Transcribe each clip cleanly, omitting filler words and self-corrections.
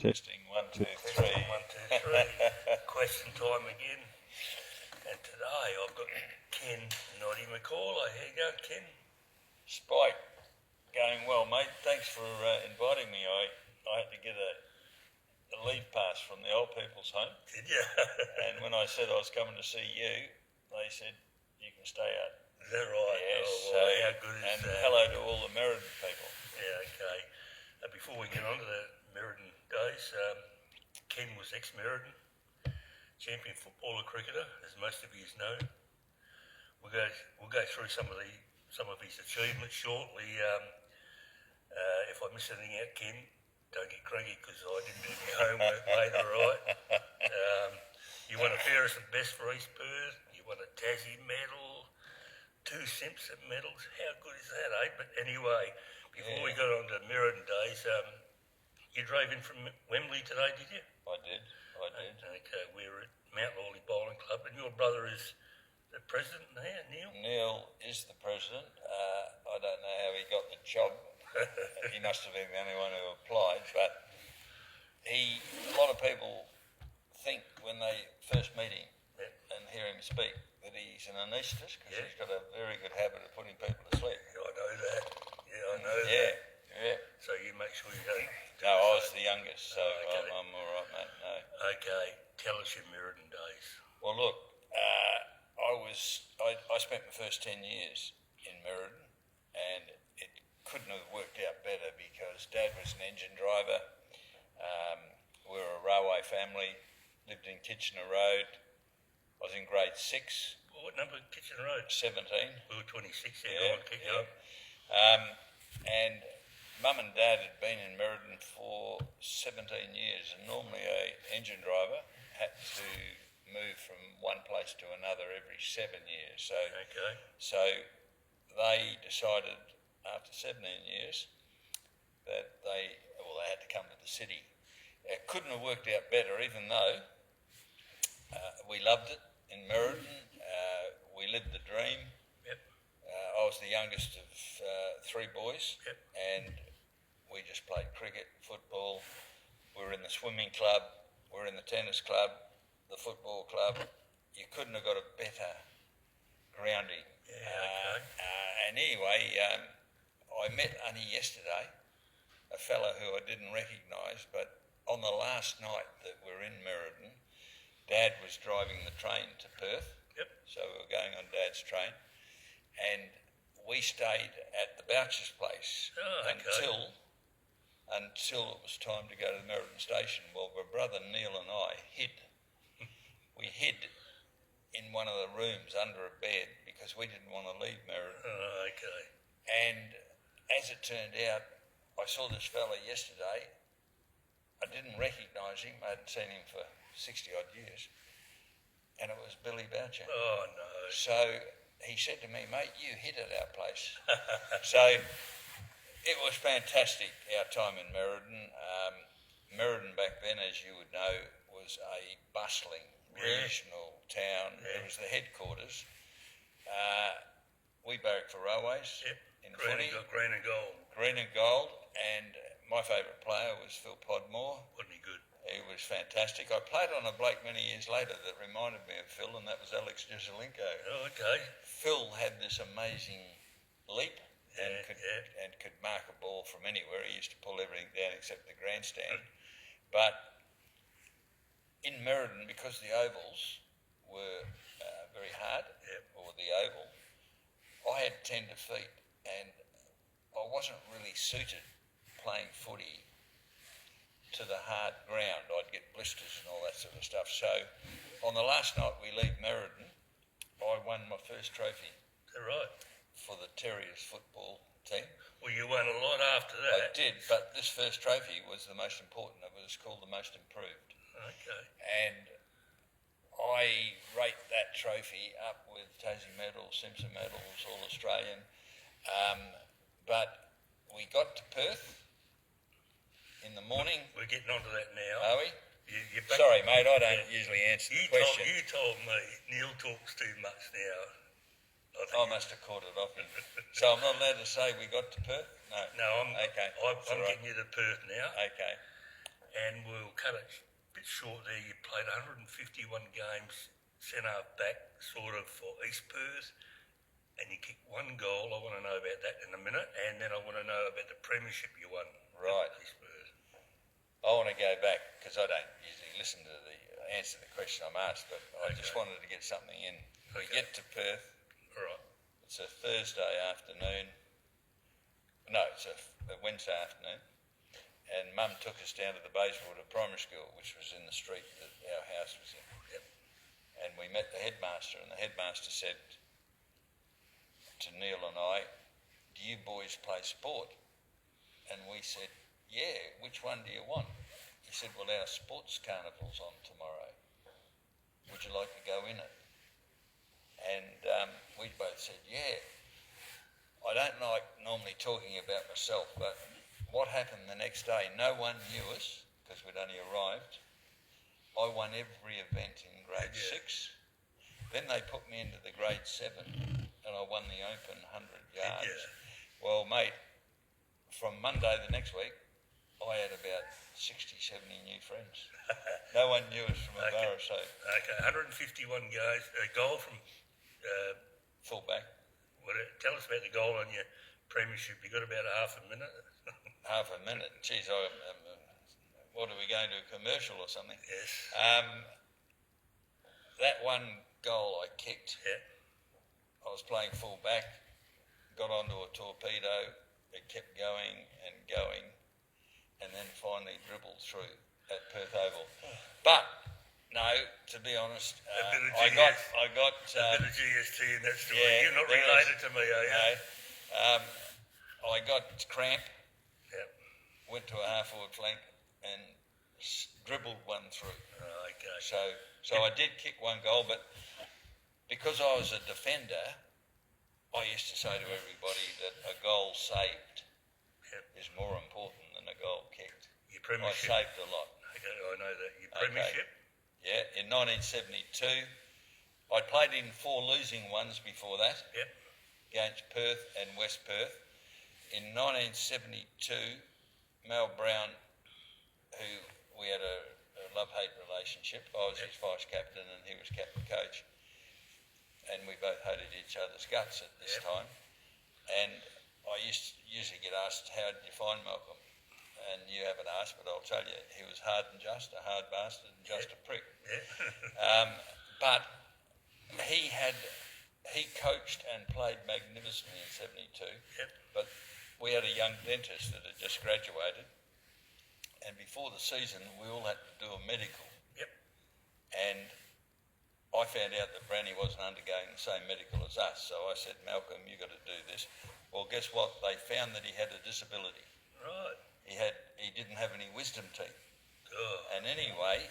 Testing, 1, 2, 3. Testing, 1, 2, 3. Question time again. And today I've got Ken Noddy McAullay. How you going, Ken? Spike, going well, mate. Thanks for inviting me. I had to get a leave pass from the old people's home. Did you? And when I said I was coming to see you, they said, you can stay out. Is that right? Yes. Oh, well, how good is and that? hello to all the Meriden people. Yeah, okay. Before we get on to the Meriden days, Ken was ex-Meriden, champion footballer, cricketer, as most of you know. We'll go through some of his achievements shortly. If I miss anything out, Ken, don't get cranky because I didn't do my homework, mate, all right? You won a fairest and best for East Perth. You won a Tassie medal, 2 Simpson medals. How good is that, eh? But anyway, before we got on to Meriden days, you drove in from Wembley today, did you? I did. Okay, we're at McAullay Bowling Club, and your brother is the president there, Neil? Neil is the president. I don't know how he got the job. He must have been the only one who applied, but a lot of people think when they first meet him and hear him speak that he's an anaesthetist because he's got a very good habit of putting people to sleep. Yeah, I know that. Yeah, I know that. Yeah. So you make sure you don't... No, I was the youngest, so okay. I'm all right, mate. No. Okay, tell us your Meriden days. Well, look, I spent the first 10 years in Meriden, and it couldn't have worked out better because Dad was an engine driver. We were a railway family, lived in Kitchener Road. I was in grade 6. Well, what number Kitchener Road? 17. We were 26, yeah. Keep going. And Mum and Dad had been in Meriden for 17 years, and normally an engine driver had to move from one place to another every 7 years. So they decided after 17 years that they had to come to the city. It couldn't have worked out better, even though we loved it in Meriden. We lived the dream. Yep. I was the youngest of 3 boys, and we just played cricket, football. We were in the swimming club. We were in the tennis club, the football club. You couldn't have got a better grounding. And anyway, I met only yesterday a fellow who I didn't recognise, but on the last night that we were in Meriden, Dad was driving the train to Perth. Yep. So we were going on Dad's train, and we stayed at the Boucher's place until it was time to go to the Meriden station. Well, my brother Neil and I hid. We hid in one of the rooms under a bed because we didn't want to leave Meriden. And as it turned out, I saw this fella yesterday. I didn't recognise him. I hadn't seen him for 60-odd years. And it was Billy Boucher. Oh, no. So he said to me, mate, you hid at our place. So it was fantastic, our time in Meriden. Meriden back then, as you would know, was a bustling regional town. It was the headquarters. We barracked for railways in footy. Green and gold. Green and gold. And my favourite player was Phil Podmore. Wasn't he good? He was fantastic. I played on a bloke many years later that reminded me of Phil, and that was Alex Jezelenko. Oh, okay. Phil had this amazing leap and could mark a ball from anywhere. He used to pull everything down except the grandstand. But in Meriden, because the ovals were very hard, or the oval, I had tender feet, and I wasn't really suited playing footy to the hard ground. I'd get blisters and all that sort of stuff. So on the last night we leave Meriden, I won my first trophy. Is that right? For the Terriers football team. Well, you won a lot after I that. did, but this first trophy was the most important. It was called the Most Improved. Okay. And I rate that trophy up with Tassie medals, Simpson medals, All Australian. But we got to Perth in the morning. We're getting onto that now. Are we? You're Sorry, mate, I don't usually answer the question. You told me Neil talks too much now. I must have caught it off him. So I'm not allowed to say we got to Perth? No. No, I'm okay. I'm getting you to Perth now. Okay. and we'll cut it a bit short there. You played 151 games, centre back, sort of, for East Perth, and you kicked one goal. I want to know about that in a minute, and then I want to know about the premiership you won. Right. East Perth. I want to go back because I don't usually listen to the answer to the question I'm asked, but I just wanted to get something in. We get to Perth. All right. It's a Thursday afternoon. No, it's a Wednesday afternoon. And Mum took us down to the Bayswater Primary School, which was in the street that our house was in. Yep. And we met the headmaster, and the headmaster said to Neil and I, "Do you boys play sport?" And we said, "Yeah, which one do you want?" He said, "Well, our sports carnival's on tomorrow. Would you like to go in it?" And we both said, "Yeah." I don't like normally talking about myself, but what happened the next day, no one knew us because we'd only arrived. I won every event in grade 6. Then they put me into the grade 7 and I won the open 100 yards. Well, mate, from Monday the next week, I had about 60, 70 new friends. No one knew us from a bar or so. Okay, 151 guys, a goal from... Fullback. Tell us about the goal on your premiership. You got about half a minute. Half a minute. Geez, what are we going to, a commercial or something? Yes. That one goal I kicked, I was playing full back, got onto a torpedo, it kept going, and then finally dribbled through at Perth Oval. But, no, to be honest, I got a bit of GST in that story. Yeah, You're not related to me, are you? No. I got cramp, Yep. went to a half-forward flank and dribbled one through. Okay. So I did kick one goal, but because I was a defender, I used to say to everybody that a goal saved is more important than a goal kicked. Your premiership. I saved a lot. Okay, I know that. Your premiership. Yeah, in 1972, I played in 4 losing ones before that. Yep. Against Perth and West Perth. In 1972, Mal Brown, who we had a love-hate relationship, I was his vice captain and he was captain coach, and we both hated each other's guts at this time. And I usually get asked, "How did you find Malcolm?" And you haven't asked, but I'll tell you, he was hard and just, a hard bastard and just a prick. But he coached and played magnificently in 72. But we had a young dentist that had just graduated, and before the season, we all had to do a medical. And I found out that Brownie wasn't undergoing the same medical as us, so I said, "Malcolm, you've got to do this." Well, guess what? They found that he had a disability. Right. He didn't have any wisdom teeth. Oh. And anyway,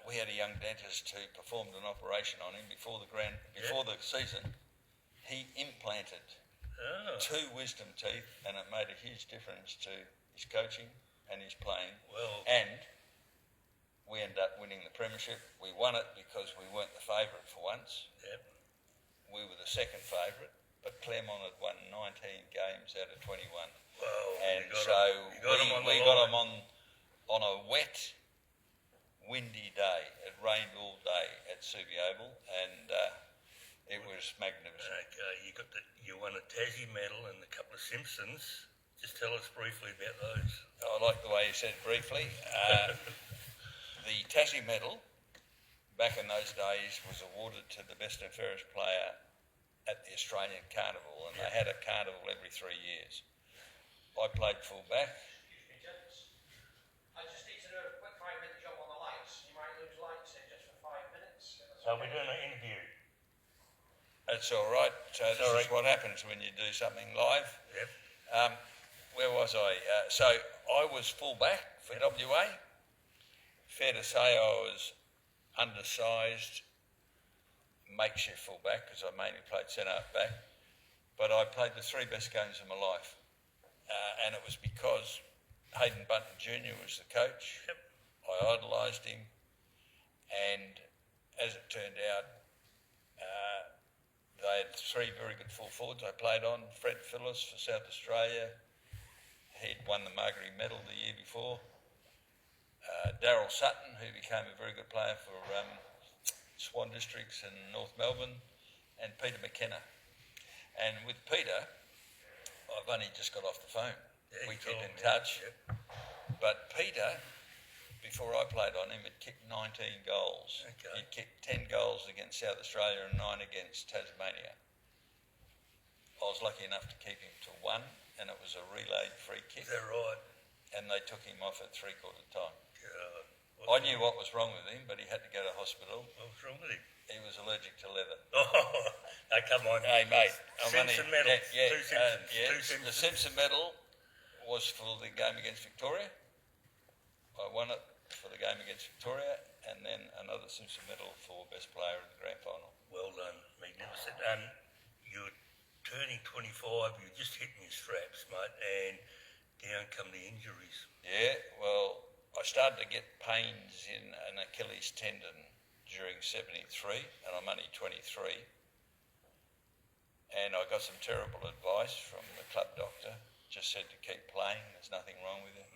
we had a young dentist who performed an operation on him before the season. He implanted 2 wisdom teeth, and it made a huge difference to his coaching and his playing. Well, and we ended up winning the premiership. We won it because we weren't the favourite for once. We were the second favourite, but Claremont had won 19 games out of 21. Well, And we got them on a wet, windy day. It rained all day at Subi Oval, and it was magnificent. Okay, you won a Tassie medal and a couple of Simpsons. Just tell us briefly about those. I like the way you said briefly. The Tassie medal, back in those days, was awarded to the best and fairest player at the Australian Carnival, and they had a carnival every 3 years. I played full-back. Excuse me, gents. I just need to do a quick 5-minute job on the lights. You might lose lights in just for 5 minutes. So we're doing an interview. That's all right. So this is what happens when you do something live. Where was I? So I was full-back for WA. Fair to say I was undersized, makeshift full-back because I mainly played centre-back. But I played the 3 best games of my life. And it was because Hayden Bunton Jr. was the coach. I idolised him. And as it turned out, they had 3 very good full forwards I played on. Fred Phillis for South Australia. He'd won the Margery medal the year before. Daryl Sutton, who became a very good player for Swan Districts in North Melbourne, and Peter McKenna. And with Peter, I've only just got off the phone. Yeah, we keep in me. touch. Yep. But Peter, before I played on him, had kicked 19 goals. Okay. He'd kicked 10 goals against South Australia and 9 against Tasmania. I was lucky enough to keep him to 1, and it was a relayed free kick. Is that right? And they took him off at three-quarter time. What's I knew what was wrong with him, but he had to go to hospital. What was wrong with him? He was allergic to leather. Oh, no, come on. Hey, mate. Simpson medal. Yeah, Two Simpsons. yeah. Two Simpsons. The Simpson medal was for the game against Victoria. I won it for the game against Victoria, and then another Simpson medal for best player in the grand final. Well done. Magnificent. You're turning 25, you're just hitting your straps, mate, and down come the injuries. Yeah, well, I started to get pains in an Achilles tendon during 73, and I'm only 23. And I got some terrible advice from the club doctor. Just said to keep playing, there's nothing wrong with it.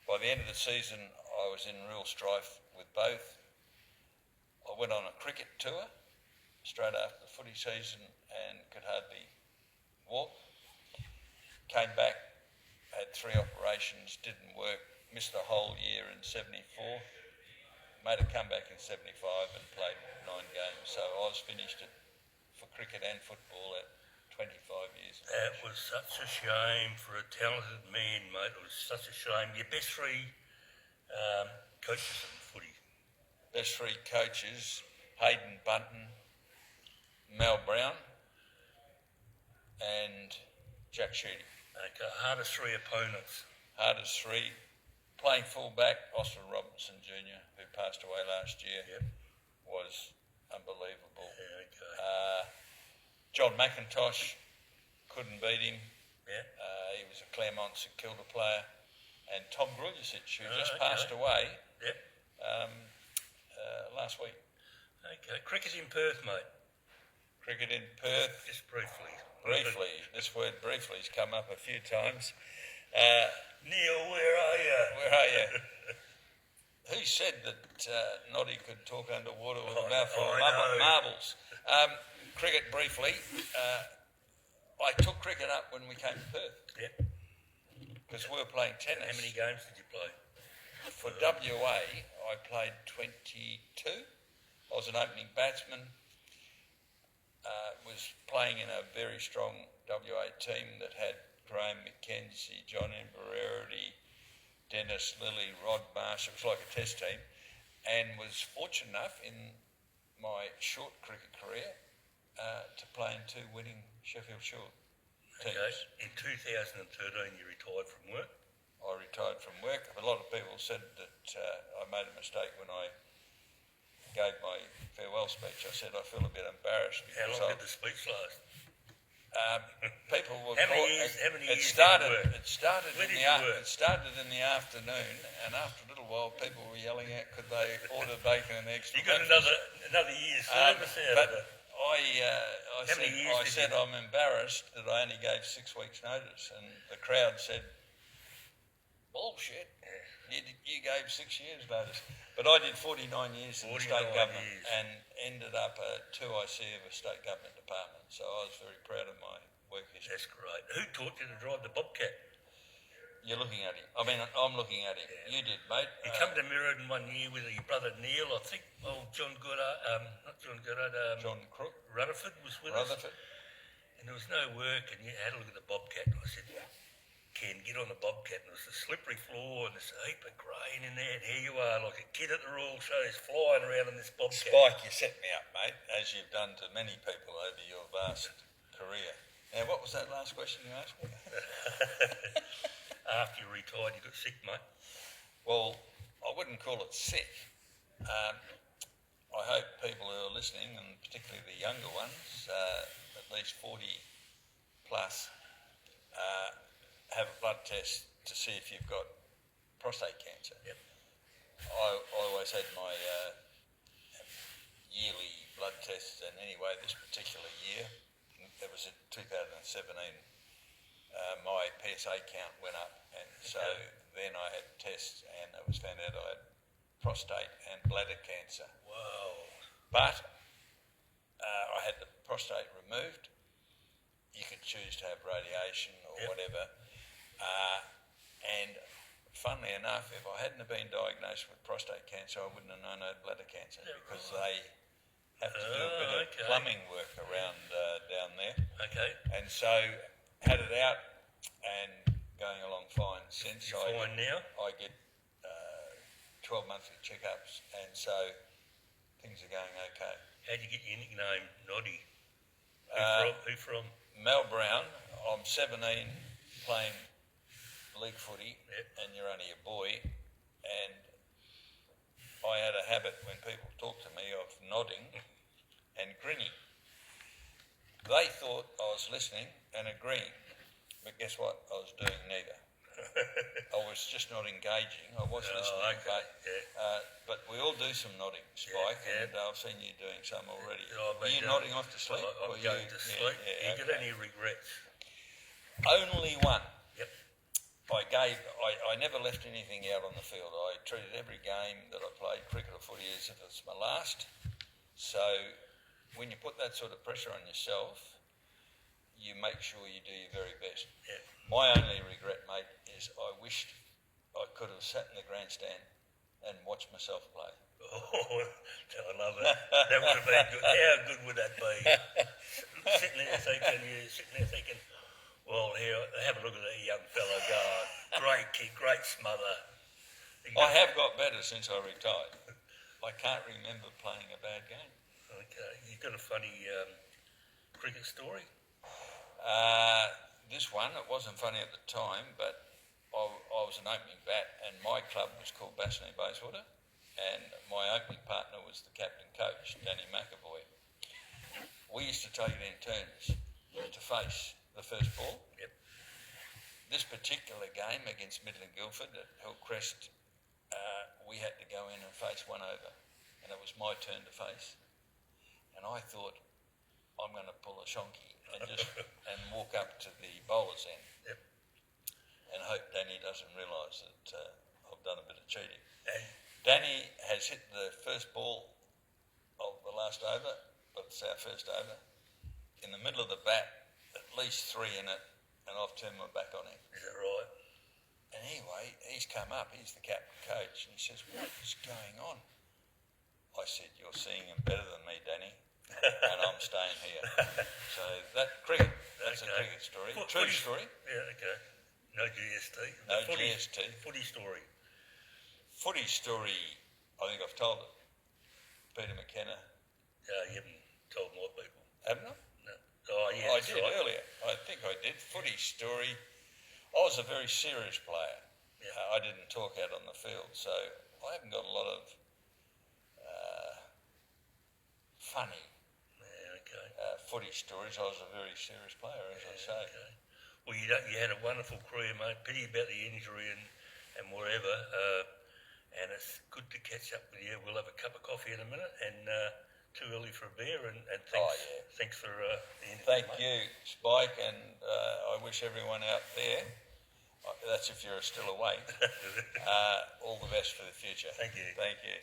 By the end of the season, I was in real strife with both. I went on a cricket tour straight after the footy season and could hardly walk. Came back, had 3 operations, didn't work, missed a whole year in 74, made a comeback in 75 and played 9 games. So I was finished for cricket and football at 25 years. That was such a shame for a talented man, mate. It was such a shame. Your best 3 coaches in footy. Best 3 coaches, Hayden Bunton, Mal Brown and Jack Sheedy. Okay, hardest 3 opponents. Hardest 3, playing fullback, Austin Robinson Jr., who passed away last year, Yep. was unbelievable. Yeah, okay. John McIntosh, couldn't beat him. Yeah. He was a Claremont St Kilda player. And Tom Grudjicic, who just Okay. passed away Yep. last week. Okay. Cricket in Perth, mate. Cricket in Perth, Just briefly. briefly. This word briefly's come up a few times. Neil, where are you? Where are you? Who said that Noddy could talk underwater with a mouthful of I know. marbles? Cricket briefly. I took cricket up when we came to Perth Yep. because we were playing tennis. How many games did you play? For WA, I played 22. I was an opening batsman. Was playing in a very strong WA team that had Graham McKenzie, John Embererity, Dennis Lilly, Rod Marsh. It was like a test team, and was fortunate enough in my short cricket career to play in 2 winning Sheffield Shield teams. Okay. In 2013, you retired from work. I retired from work. A lot of people said that I made a mistake when I gave my farewell speech. I said I feel a bit embarrassed How because long did the speech last? people were How many caught- years- how many it years started. did you work? It started Where in did the you work? it started in the afternoon, and after a little while, people were yelling out, "Could they order bacon and eggs?" You for got breakfast? another year's service out But of it. I How many years I did said you- I'm embarrassed that I only gave 6 weeks' notice, and the crowd said, "Bullshit! You gave 6 years' notice." But I did 49 years in the 49 state government years. and ended up a 2IC of a state government department. So I was very proud of my work history. That's great. Who taught you to drive the Bobcat? You're looking at him. I mean, I'm looking at him. Yeah. You did, mate. You come to Meriden one year with your brother Neil, I think. John Goddard, not John Goddard. John Crook, Rutherford was with us. Rutherford. And there was no work, and you had a look at the Bobcat. And I said, Ken, get on the Bobcat. And it was a slippery floor, and there's a heap of grain in there. And here you are, like a kid at the Royal Shows, flying around in this Bobcat. Spike, you set me up, mate, as you've done to many people over your vast career. Now, what was that last question you asked me? After you retired, you got sick, mate. Well, I wouldn't call it sick. I hope people who are listening, and particularly the younger ones, at least 40 plus, have a blood test to see if you've got prostate cancer. Yep. I always had my yearly blood tests, and anyway, this particular year, it was in 2017, my PSA count went up, and so then I had tests and it was found out I had prostate and bladder cancer. Wow. But I had the prostate removed. You could choose to have radiation or whatever. And funnily enough, if I hadn't have been diagnosed with prostate cancer, I wouldn't have known I had bladder cancer because they have to do a bit of plumbing work around down there. Okay. And so had it out and going along fine since. You're fine now? I get 12 monthly checkups, and so things are going okay. How'd you get your nickname, Noddy? Who from? Mel Brown, I'm 17, playing league footy, and you're only a boy, and I had a habit when people talk to me of nodding and grinning. They thought I was listening and agreeing, but guess what? I was doing neither. I was just not engaging. I was listening, but we all do some nodding, Spike, and I've seen you doing some already. Are you nodding off to sleep? I'm going to sleep. You got any regrets? Only one. Yep. I never left anything out on the field. I treated every game that I played, cricket or footy, as if it's my last. So when you put that sort of pressure on yourself, you make sure you do your very best. Yeah. My only regret, mate, is I wished I could have sat in the grandstand and watched myself play. Oh, I love it. That would have been good. How good would that be? sitting there thinking, well, here, have a look at that young fellow going. Great kick, great smother. I have got better since I retired. I can't remember playing a bad game. Okay. You got a funny cricket story? This one, it wasn't funny at the time, but I was an opening bat, and my club was called Bassney Bayswater, and my opening partner was the captain coach, Danny McAullay. We used to take it in turns to face the first ball. Yep. This particular game against Midland Guildford at Hillcrest, we had to go in and face one over, and it was my turn to face. And I thought, I'm going to pull a shonky and walk up to the bowler's end. Yep. And hope Danny doesn't realise that I've done a bit of cheating. And Danny has hit the first ball of the last over, but it's our first over. In the middle of the bat, at least three in it, and I've turned my back on him. is that right? And anyway, he's come up, he's the captain coach, and he says, what is going on? I said, you're seeing him better than me, Danny, and I'm staying here. So that's a cricket story. True story. Yeah, okay. No GST. No GST. Footy story. Footy story, I think I've told it. Peter McKenna. You haven't told my people. Haven't I? No. Oh, yeah. I did earlier. I think I did. Footy story. I was a very serious player. Yeah. I didn't talk out on the field, so I haven't got a lot of funny footy stories. I was a very serious player, as I say. Okay. Well, you had a wonderful career, mate. Pity about the injury and whatever. And it's good to catch up with you. We'll have a cup of coffee in a minute, and too early for a beer. And thanks, thanks for the interview. Thank you, Spike, and I wish everyone out there, that's if you're still awake, all the best for the future. Thank you. Thank you.